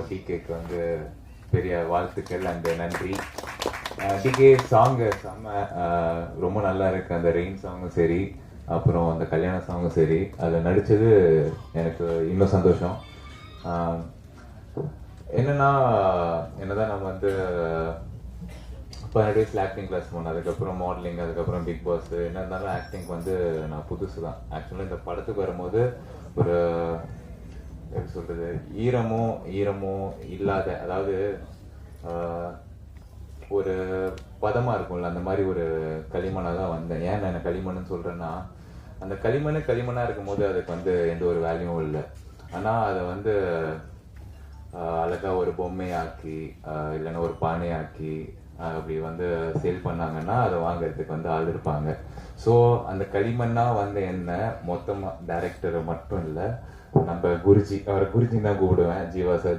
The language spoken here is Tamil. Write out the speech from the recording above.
டிகேக்கு வந்து பெரிய வாழ்த்துக்கள் அண்ட் நன்றி. டிகே சாங்கு செம்ம, ரொம்ப நல்லா இருக்கு. அந்த ரெயின் சாங்கும் சரி, அப்புறம் அந்த கல்யாண சாங்கும் சரி, அதில் நடித்தது எனக்கு இன்னும் சந்தோஷம். என்னன்னா என்னதான் நம்ம வந்து 15 டேஸில் ஆக்டிங் கிளாஸ் போனேன், அதுக்கப்புறம் மாடலிங், அதுக்கப்புறம் பிக் பாஸ், என்ன இருந்தாலும் ஆக்டிங் வந்து நான் புதுசு தான். ஆக்சுவலாக இந்த படத்துக்கு வரும்போது ஒரு எப்படி சொல்கிறது, ஈரமும் இல்லாத, அதாவது ஒரு பதமாக இருக்கும்ல, அந்த மாதிரி ஒரு களிமண்ணாக தான் வந்தேன். ஏன் நான் களிமண்ணுன்னு சொல்கிறேன்னா, அந்த களிமண்ணாக இருக்கும்போது அதுக்கு வந்து எந்த ஒரு வேல்யூவும் இல்லை. ஆனால் அதை வந்து அழகாக ஒரு பொம்மையாக்கி இல்லைன்னா ஒரு பானையாக்கி அப்படி வந்து சேல் பண்ணாங்கன்னா அதை வாங்கிறதுக்கு வந்து ஆள் இருப்பாங்க. ஸோ அந்த களிமண்ணாக வந்த என்ன மொத்தமாக டைரக்டரை மட்டும் இல்லை, நம்ம குருஜி, அவரை குருஜின்னு தான் கூப்பிடுவேன், ஜீவா சார்.